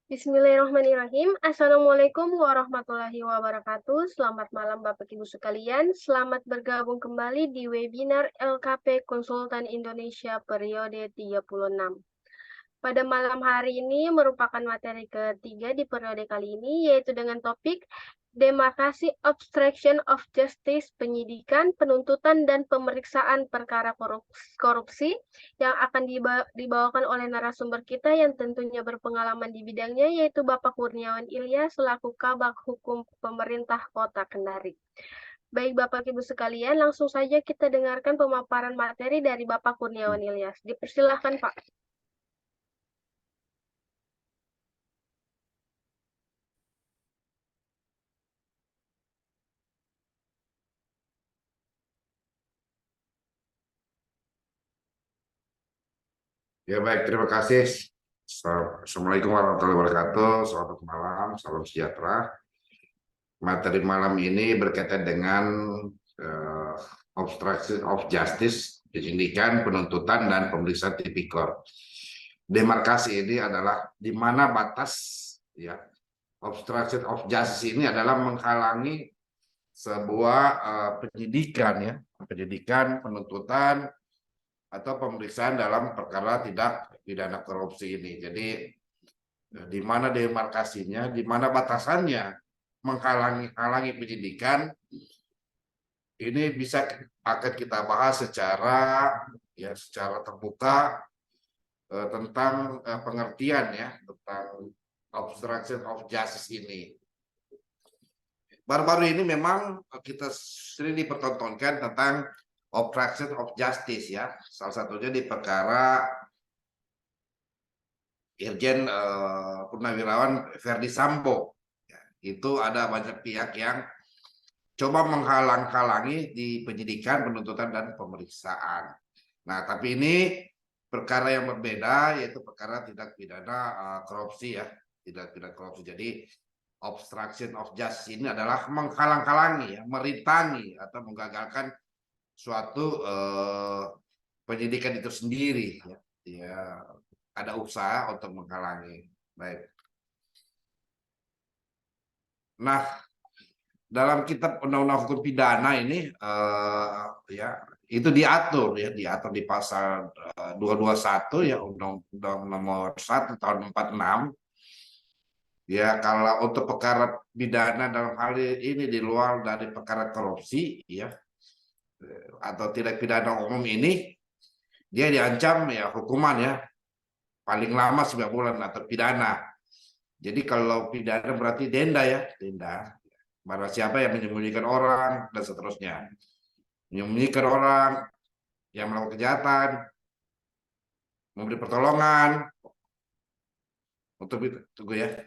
Bismillahirrahmanirrahim. Assalamualaikum warahmatullahi wabarakatuh. Selamat malam Bapak Ibu sekalian. Selamat bergabung kembali di webinar LKP Konsultan Indonesia periode 36. Pada malam hari ini merupakan materi ketiga di periode kali ini, yaitu dengan topik Demarkasi Obstruction of Justice, penyidikan, penuntutan, dan pemeriksaan perkara korupsi yang akan dibawakan oleh narasumber kita yang tentunya berpengalaman di bidangnya, yaitu Bapak Kurniawan Ilyas selaku Kabag Hukum Pemerintah Kota Kendari. Baik Bapak Ibu sekalian, langsung saja kita dengarkan pemaparan materi dari Bapak Kurniawan Ilyas. Dipersilahkan Pak. Ya baik, terima kasih. Assalamualaikum warahmatullahi wabarakatuh. Selamat malam, salam sejahtera. Materi malam ini berkaitan dengan eh, obstruction of justice, penyidikan, penuntutan, dan pemeriksaan tipikor. Demarkasi ini adalah di mana batas ya obstruction of justice ini adalah menghalangi sebuah penyidikan ya, penyidikan, penuntutan, atau pemeriksaan dalam perkara tidak pidana korupsi ini. Jadi di mana demarkasinya, di mana batasannya menghalangi penyidikan, ini akan kita bahas secara terbuka tentang pengertian ya tentang obstruction of justice ini. Baru-baru ini memang kita sering dipertontonkan tentang obstruction of justice ya, salah satunya di perkara Irjen Purnawirawan Verdi Sambo. Ya, itu ada banyak pihak yang coba menghalang-halangi di penyidikan, penuntutan, dan pemeriksaan. Nah, tapi ini perkara yang berbeda, yaitu perkara tindak pidana korupsi ya, tindak pidana korupsi. Jadi obstruction of justice ini adalah menghalang-halangi, ya, merintangi atau menggagalkan suatu penyidikan itu sendiri ya. Ya, ada usaha untuk menghalangi. Baik. Nah, dalam kitab undang-undang hukum pidana ini ya itu diatur di pasal 221 ya, Undang-Undang Nomor 1 tahun 46. Ya, kalau untuk perkara pidana dalam hal ini di luar dari perkara korupsi ya atau tindak pidana umum ini, dia diancam ya hukuman ya paling lama 9 bulan atau pidana. Jadi kalau pidana berarti denda ya, denda. Barang siapa yang menyembunyikan orang dan seterusnya. Menyembunyikan orang yang melakukan kejahatan, memberi pertolongan untuk itu, tunggu ya.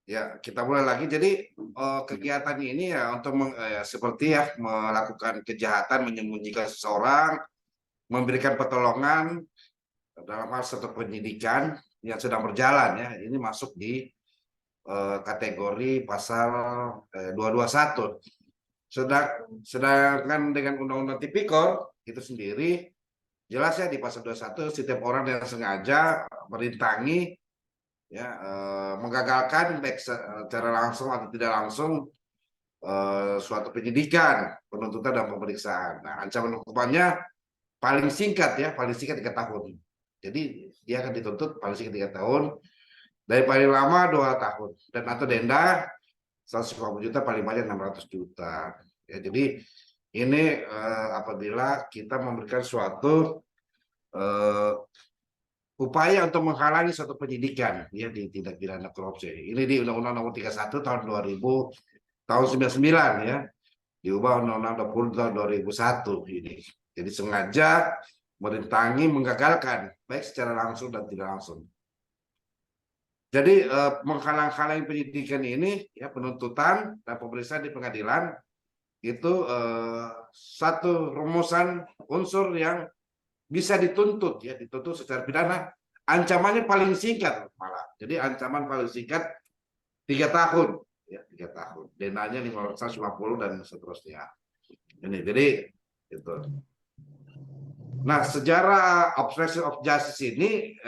Ya, kita mulai lagi. Jadi kegiatan ini ya untuk seperti ya melakukan kejahatan, menyembunyikan seseorang, memberikan pertolongan dalam hal satu penyidikan yang sedang berjalan ya. Ini masuk di kategori pasal 221. Sedangkan dengan Undang-Undang Tipikor itu sendiri jelas ya di pasal 21 setiap orang yang sengaja merintangi ya menggagalkan baik secara langsung atau tidak langsung suatu penyidikan, penuntutan, dan pemeriksaan. Nah, ancaman hukumannya paling singkat 3 tahun. Jadi dia akan dituntut paling singkat 3 tahun, dari paling lama 2 tahun, dan atau denda 150 juta, paling banyak 600 juta. Ya, jadi ini apabila kita memberikan suatu upaya untuk menghalangi suatu penyidikan ya di tindak pidana korupsi. Ini di Undang-Undang Nomor 31 tahun 2000 tahun 99 ya. Diubah Undang-Undang 20 tahun 2001 ini. Jadi sengaja merintangi, menggagalkan baik secara langsung dan tidak langsung. Jadi menghalang-halangi penyidikan ini, ya penuntutan dan pemeriksaan di pengadilan itu satu rumusan unsur yang bisa dituntut, ya dituntut secara pidana. Ancamannya paling singkat malah. Jadi ancaman paling singkat 3 tahun, ya 3 tahun. Denanya 550 dan seterusnya. Ini jadi itu. Nah, sejarah obstruction of justice ini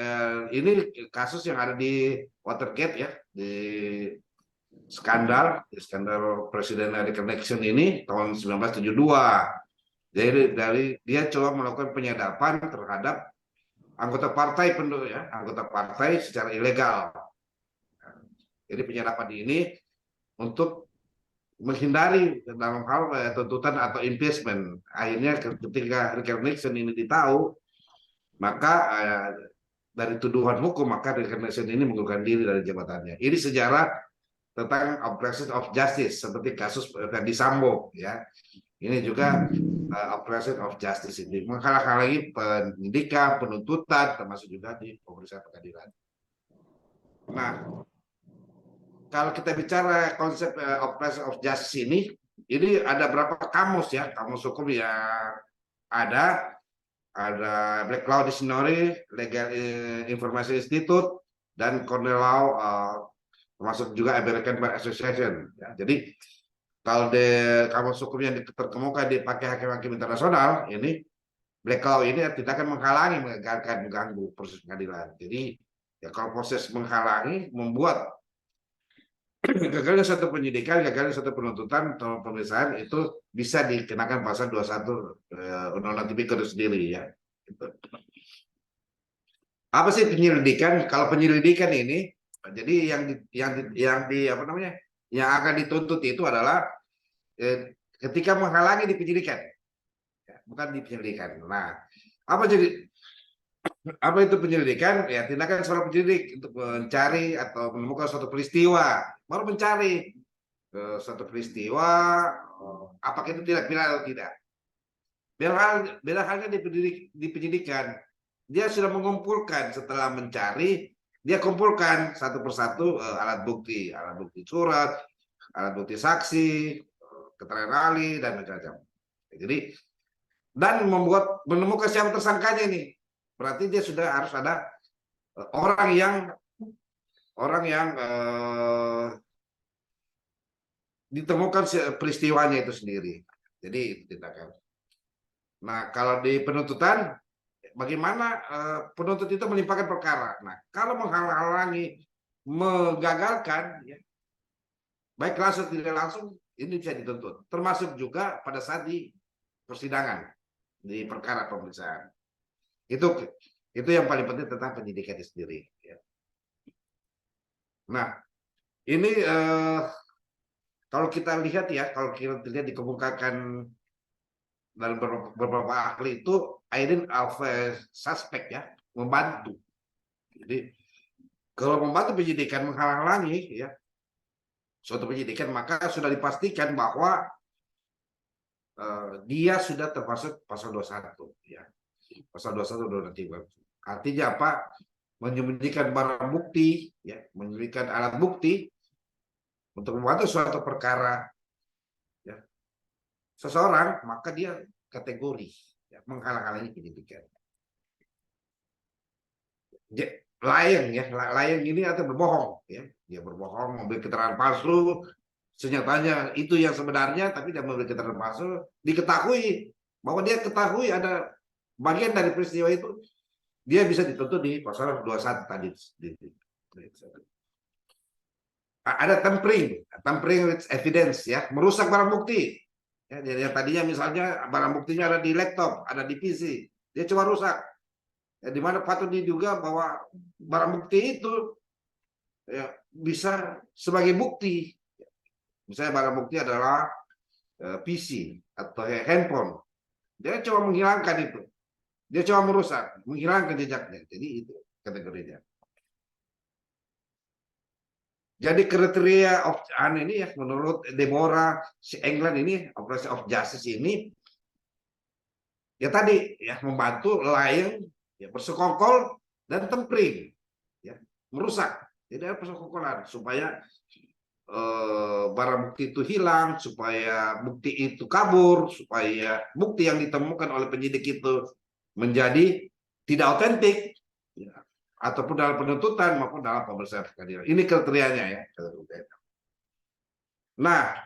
kasus yang ada di Watergate, ya, di skandal Presidential Connection ini tahun 1972. Dari dia coba melakukan penyadapan terhadap anggota partai anggota partai secara ilegal. Jadi penyadapan ini untuk menghindari dalam hal tuntutan atau impeachment. Akhirnya ketika Richard Nixon ini ditahu, maka dari tuduhan hukum, maka Richard Nixon ini mengundurkan diri dari jabatannya. Ini sejarah tentang obstruction of justice seperti kasus Ferdi Sambo, ya. Ini juga obstruction of justice ini menghalang-halangi penyidikan, penuntutan, termasuk juga di pemeriksaan pengadilan. Nah, kalau kita bicara konsep obstruction of justice ini ada berapa kamus, ya, kamus hukum yang ada Black Law Dictionary, Legal Information Institute, dan Cornell Law, termasuk juga American Bar Association. Ya, jadi kalau kamus hukum yang terkemuka dipakai hakim-hakim internasional, ini Black Law ini tidak akan menghalangi, mengganggu proses pengadilan. Jadi ya kalau proses menghalangi membuat gagalnya satu penyidikan, gagalnya satu penuntutan atau pemeriksaan itu bisa dikenakan pasal 21 Undang-Undang Tipikor itu sendiri, ya. Apa sih penyelidikan? Kalau penyelidikan ini, jadi yang akan dituntut itu adalah ketika menghalangi di penyidikan, ya, bukan di penyelidikan. Nah, apa itu penyelidikan? Ya tindakan seorang penyelidik untuk mencari atau menemukan suatu peristiwa, baru mencari suatu peristiwa, apakah itu tidak pidana atau tidak. Beda halnya di penyidikan, dia sudah mengumpulkan, setelah mencari, dia kumpulkan satu persatu alat bukti surat, alat bukti saksi, keterangan ahli, dan macam-macam. Jadi dan menemukan siapa tersangkanya ini, berarti dia sudah harus ada orang yang ditemukan peristiwanya itu sendiri. Jadi itu tindakan. Nah, kalau di penuntutan, bagaimana penuntut itu melimpahkan perkara. Nah, kalau menghalangi, menggagalkan, ya, baik langsung tidak langsung, ini bisa dituntut. Termasuk juga pada saat di persidangan, di perkara pemeriksaan. Itu yang paling penting tentang penyidikan itu sendiri. Ya. Nah, ini kalau kita lihat, ya, kalau kita lihat dikemukakan dalam beberapa ahli itu identity of suspect, ya, membantu. Jadi kalau membantu penyidikan, menghalang-halangi, ya, suatu penyidikan, maka sudah dipastikan bahwa dia sudah termasuk pasal 21, ya. Pasal 21 Undang-Undang Tipikor. Artinya apa? Menyembunyikan barang bukti, ya, menyembunyikan alat bukti untuk membantu suatu perkara, ya, seseorang, maka dia kategori, ya, menghalang-halangi penyidikan. Lying, ya, lying ini atau berbohong, ya, dia berbohong, memberi keterangan palsu, senyatanya itu yang sebenarnya, tapi dia memberi keterangan palsu, diketahui bahwa dia ketahui ada bagian dari peristiwa itu, dia bisa dituntut di pasal 21 tadi. Ada tampering with evidence, ya, merusak barang bukti. Ya, yang tadinya misalnya barang buktinya ada di laptop, ada di PC, dia coba rusak. Ya, di mana patut diduga bahwa barang bukti itu, ya, bisa sebagai bukti. Misalnya barang bukti adalah PC atau handphone. Dia coba menghilangkan itu. Dia coba merusak, menghilangkan jejaknya. Jadi itu kategorinya. Jadi kriteria ini, ya, menurut Deborah England ini, obstruction of justice ini, ya tadi, ya, membantu, lying, ya, bersekongkol, dan tampering, ya, merusak. Tidak ada persekongkolan supaya barang bukti itu hilang, supaya bukti itu kabur, supaya bukti yang ditemukan oleh penyidik itu menjadi tidak otentik, ya, ataupun dalam penuntutan maupun dalam pemeriksaan pengadilan. Ini kriterianya ya. Nah,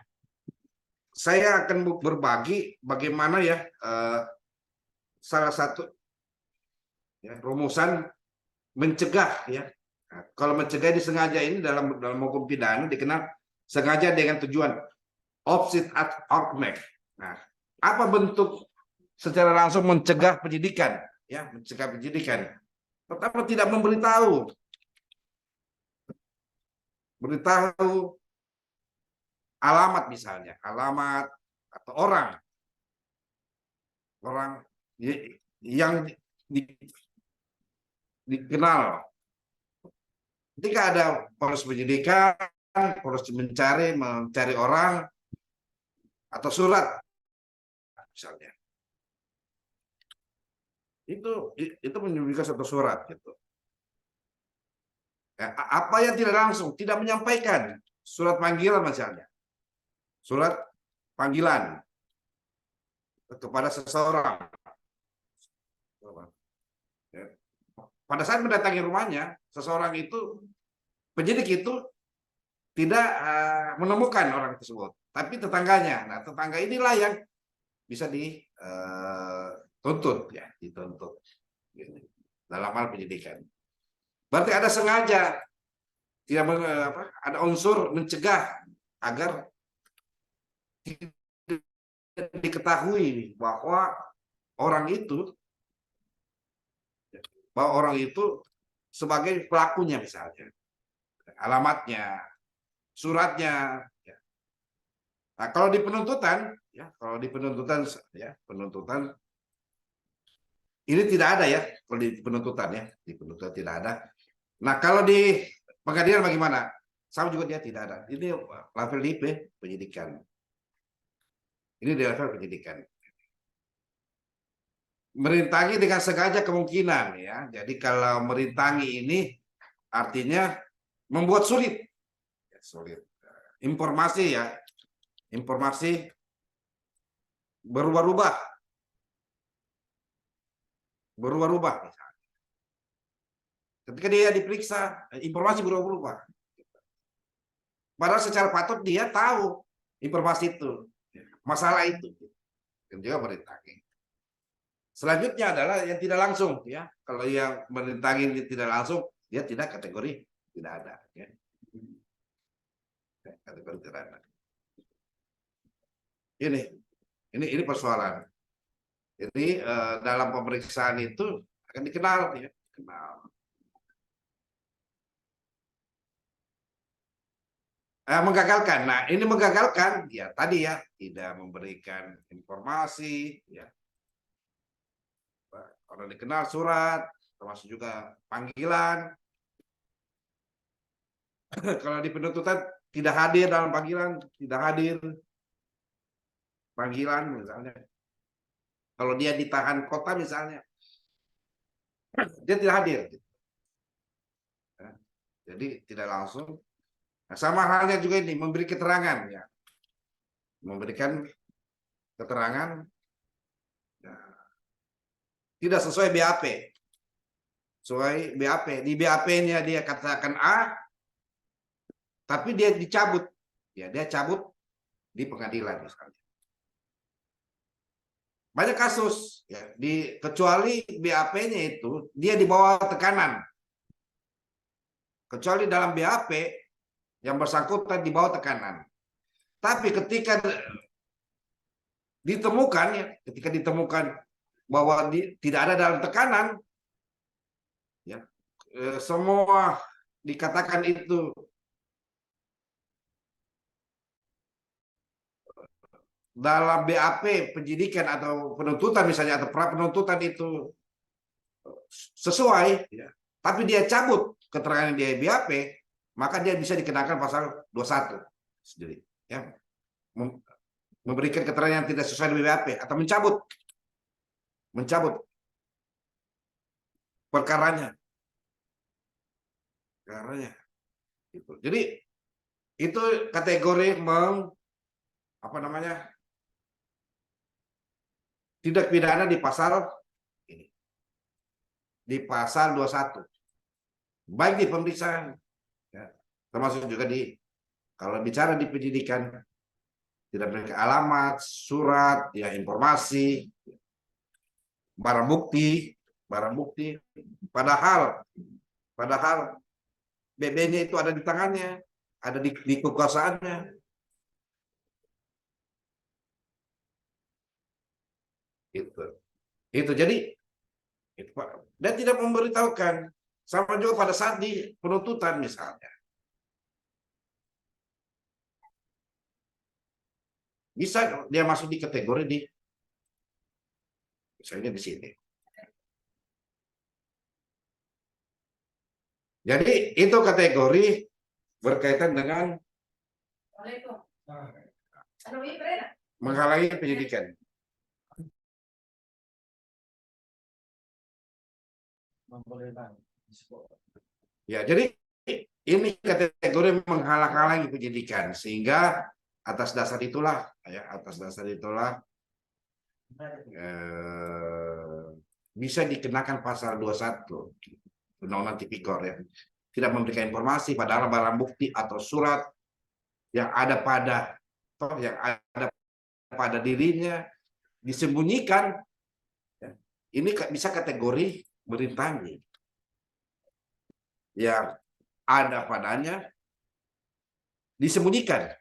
saya akan berbagi bagaimana ya salah satu ya, rumusan mencegah ya. Nah, kalau mencegah disengaja ini dalam hukum pidana dikenal sengaja dengan tujuan opsit ad hoc. Nah, apa bentuk secara langsung mencegah penyidikan? Ya, mencegah penyidikan. Pertama, tidak beritahu alamat misalnya, alamat atau orang yang dikenal. Ketika ada proses penyidikan, proses mencari orang atau surat misalnya, itu menunjukkan satu surat gitu. Apa yang tidak langsung, tidak menyampaikan surat panggilan misalnya, surat panggilan kepada seseorang. Pada saat mendatangi rumahnya, seseorang itu, penyidik itu tidak menemukan orang tersebut, tapi tetangganya. Nah, tetangga inilah yang bisa dituntut, ya, dituntut dalam hal penyidikan. Berarti ada sengaja, tidak ada unsur mencegah agar tidak diketahui bahwa orang itu sebagai pelakunya misalnya, alamatnya, suratnya. Nah, kalau di penuntutan ini tidak ada ya. Kalau di penuntutan tidak ada. Nah, kalau di pengadilan bagaimana? Sama juga dia tidak ada. Ini level di penyidikan. Ini di level penyidikan. Merintangi dengan sengaja kemungkinan ya. Jadi kalau merintangi ini artinya membuat sulit. Informasi ya. Informasi berubah-ubah misalnya. Ketika dia diperiksa, informasi berubah-ubah. Padahal secara patut dia tahu informasi itu, masalah itu. Dan juga merintangi. Selanjutnya adalah yang tidak langsung ya. Kalau yang merintangi tidak langsung, dia tidak kategori tidak ada ya. Kategori tidak ada. Ini persoalan. Jadi dalam pemeriksaan itu akan dikenal ya, menggagalkan. Nah, ini menggagalkan ya tadi ya, tidak memberikan informasi ya. Orang dikenal surat, termasuk juga panggilan. Kalau di penuntutan tidak hadir dalam panggilan, tidak hadir panggilan misalnya. Kalau dia ditahan kota misalnya, dia tidak hadir. Jadi tidak langsung. Nah, sama halnya juga ini memberi keterangan ya, memberikan keterangan ya, tidak sesuai BAP. Sesuai BAP, di BAP-nya dia katakan A, tapi dia dicabut, ya dia cabut di pengadilan misalnya. Banyak kasus ya, kecuali BAP-nya itu dia di bawah tekanan. Kecuali dalam BAP yang bersangkutan di bawah tekanan. Tapi ketika ditemukan bahwa tidak ada dalam tekanan, ya semua dikatakan itu dalam BAP penyidikan atau penuntutan misalnya atau pra penuntutan itu sesuai, ya, tapi dia cabut keterangan dia BAP, maka dia bisa dikenakan pasal 21 sendiri, ya, memberikan keterangan yang tidak sesuai dengan BAP atau mencabut perkaranya. Gitu. Jadi itu kategori apa namanya, tindak pidana di pasal ini, di pasal 21, baik di pemeriksaan, ya, termasuk juga kalau bicara di penyidikan, tidak memberikan alamat, surat, ya informasi, barang bukti, padahal BB-nya itu ada di tangannya, ada di kekuasaannya. Itu jadi itu, Pak. Dan tidak memberitahukan. Sama juga pada saat di penuntutan misalnya. Bisa dia masuk di kategori misalnya di sini. Jadi itu kategori berkaitan dengan menghalangi penyidikan. Ya, jadi ini kategori menghalang-halangi penyidikan, sehingga atas dasar itulah bisa dikenakan pasal 21 Undang-Undang Tipikor, ya. Tidak memberikan informasi padahal barang bukti atau surat yang ada pada dirinya disembunyikan, ya. Ini bisa kategori merintangi. Yang ada padanya disembunyikan.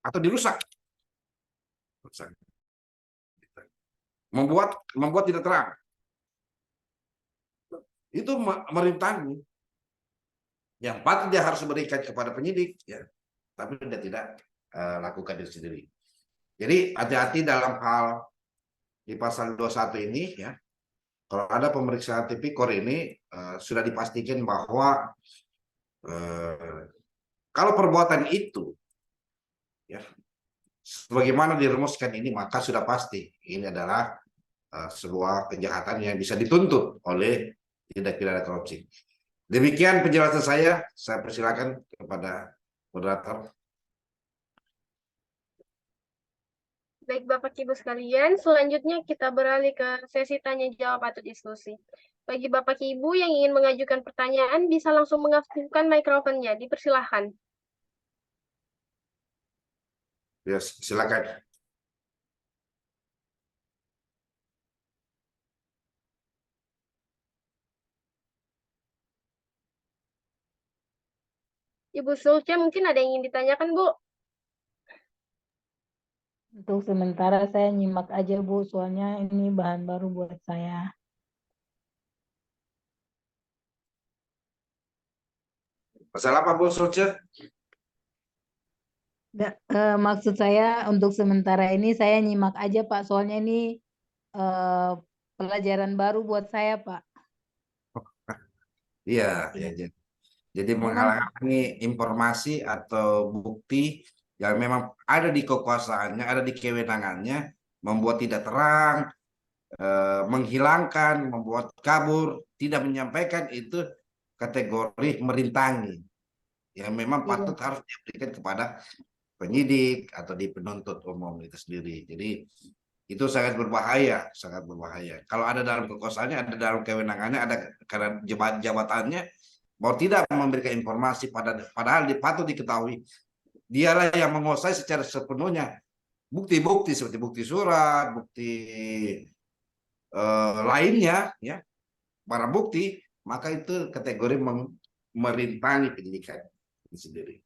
Atau dirusak. Membuat tidak terang. Itu merintangi. Yang patut dia harus berikan kepada penyidik, ya. Tapi dia tidak lakukan itu sendiri. Jadi hati-hati dalam hal di pasal 21 ini, ya. Kalau ada pemeriksaan tipikor ini sudah dipastikan bahwa kalau perbuatan itu, ya, sebagaimana dirumuskan ini, maka sudah pasti ini adalah sebuah kejahatan yang bisa dituntut oleh tindak pidana korupsi. Demikian penjelasan saya persilakan kepada moderator. Baik Bapak Ibu sekalian, selanjutnya kita beralih ke sesi tanya jawab atau diskusi. Bagi Bapak Ibu yang ingin mengajukan pertanyaan, bisa langsung mengaktifkan mikrofonnya. Dipersilahkan. Ya, silakan. Ibu Sulce, mungkin ada yang ingin ditanyakan, Bu? Untuk sementara saya nyimak aja, Bu, soalnya ini bahan baru buat saya. Masalah apa, Bu Sulce? Maksud saya untuk sementara ini saya nyimak aja, Pak, soalnya ini pelajaran baru buat saya, Pak. Iya, ya. Jadi menghalangi informasi atau bukti yang memang ada di kekuasaannya, ada di kewenangannya, membuat tidak terang, menghilangkan, membuat kabur, tidak menyampaikan, itu kategori merintangi. Yang memang patut harus diberikan kepada penyidik atau di penuntut umum itu sendiri. Jadi itu sangat berbahaya, sangat berbahaya. Kalau ada dalam kekuasaannya, ada dalam kewenangannya, ada karena jabatannya, mau tidak memberikan informasi padahal patut diketahui dialah yang menguasai secara sepenuhnya bukti-bukti seperti bukti surat, bukti lainnya, ya, barang bukti, maka itu kategori merintangi penyidikan itu sendiri.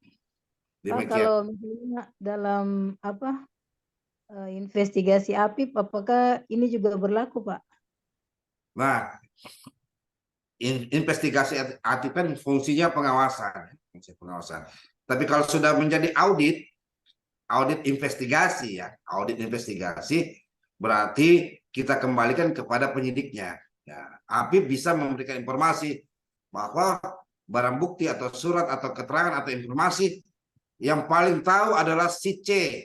Pak, kalau misalnya dalam investigasi APIP, apakah ini juga berlaku, Pak? Nah, investigasi APIP kan fungsinya pengawasan. Tapi kalau sudah menjadi audit investigasi, ya, audit investigasi, berarti kita kembalikan kepada penyidiknya. Ya, APIP bisa memberikan informasi bahwa barang bukti atau surat atau keterangan atau informasi yang paling tahu adalah si C,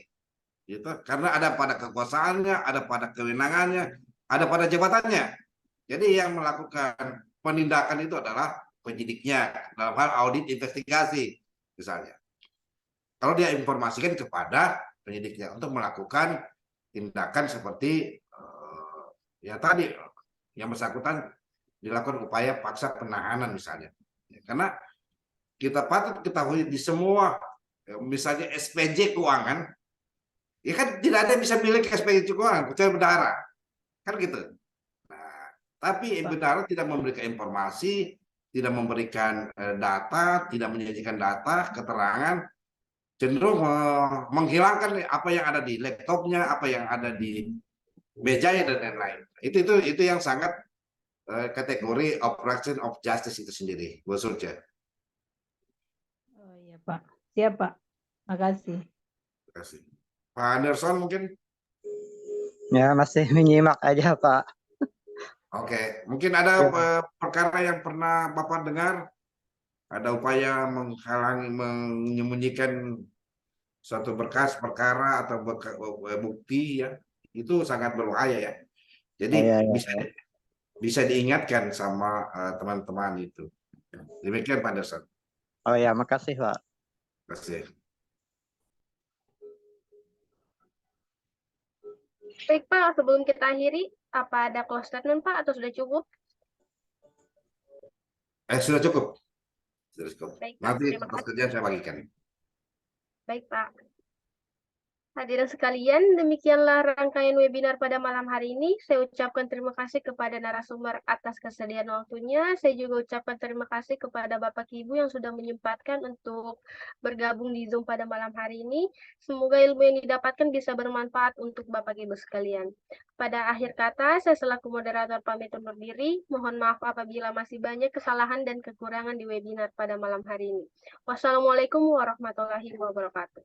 gitu. Karena ada pada kekuasaannya, ada pada kewenangannya, ada pada jabatannya. Jadi yang melakukan penindakan itu adalah penyidiknya dalam hal audit investigasi misalnya. Kalau dia informasikan kepada penyidiknya untuk melakukan tindakan seperti ya tadi yang bersangkutan dilakukan upaya paksa penahanan misalnya. Karena kita patut ketahui di semua misalnya SPJ keuangan, ya kan tidak ada yang bisa milik SPJ keuangan kecuali bendahara, kan gitu. Nah, tapi bendahara tidak memberikan informasi, tidak memberikan data, tidak menyajikan data, keterangan, cenderung menghilangkan apa yang ada di laptopnya, apa yang ada di mejanya dan lain-lain. Itu yang sangat kategori obstruction of justice itu sendiri, Bu Surja. Oh iya Pak, siap Pak. Makasih. Terima kasih. Pak Anderson mungkin? Ya, masih menyimak aja Pak. Oke, mungkin ada perkara yang pernah Bapak dengar, ada upaya menghalangi, menyembunyikan suatu berkas perkara atau bukti ya, itu sangat berbahaya ya. Jadi bisa diingatkan sama teman-teman itu. Demikian Pak Anderson. Oh ya, makasih Pak. Terima kasih. Baik Pak, sebelum kita akhiri, apa ada close statement Pak atau sudah cukup? Sudah cukup. Sudah cukup. Baik, Pak. Nanti Terima atas kasih. kerjaan saya bagikan. Baik Pak. Hadirin sekalian, demikianlah rangkaian webinar pada malam hari ini. Saya ucapkan terima kasih kepada narasumber atas kesediaan waktunya. Saya juga ucapkan terima kasih kepada Bapak Ibu yang sudah menyempatkan untuk bergabung di Zoom pada malam hari ini. Semoga ilmu yang didapatkan bisa bermanfaat untuk Bapak Ibu sekalian. Pada akhir kata, saya selaku moderator pamit undur diri. Mohon maaf apabila masih banyak kesalahan dan kekurangan di webinar pada malam hari ini. Wassalamualaikum warahmatullahi wabarakatuh.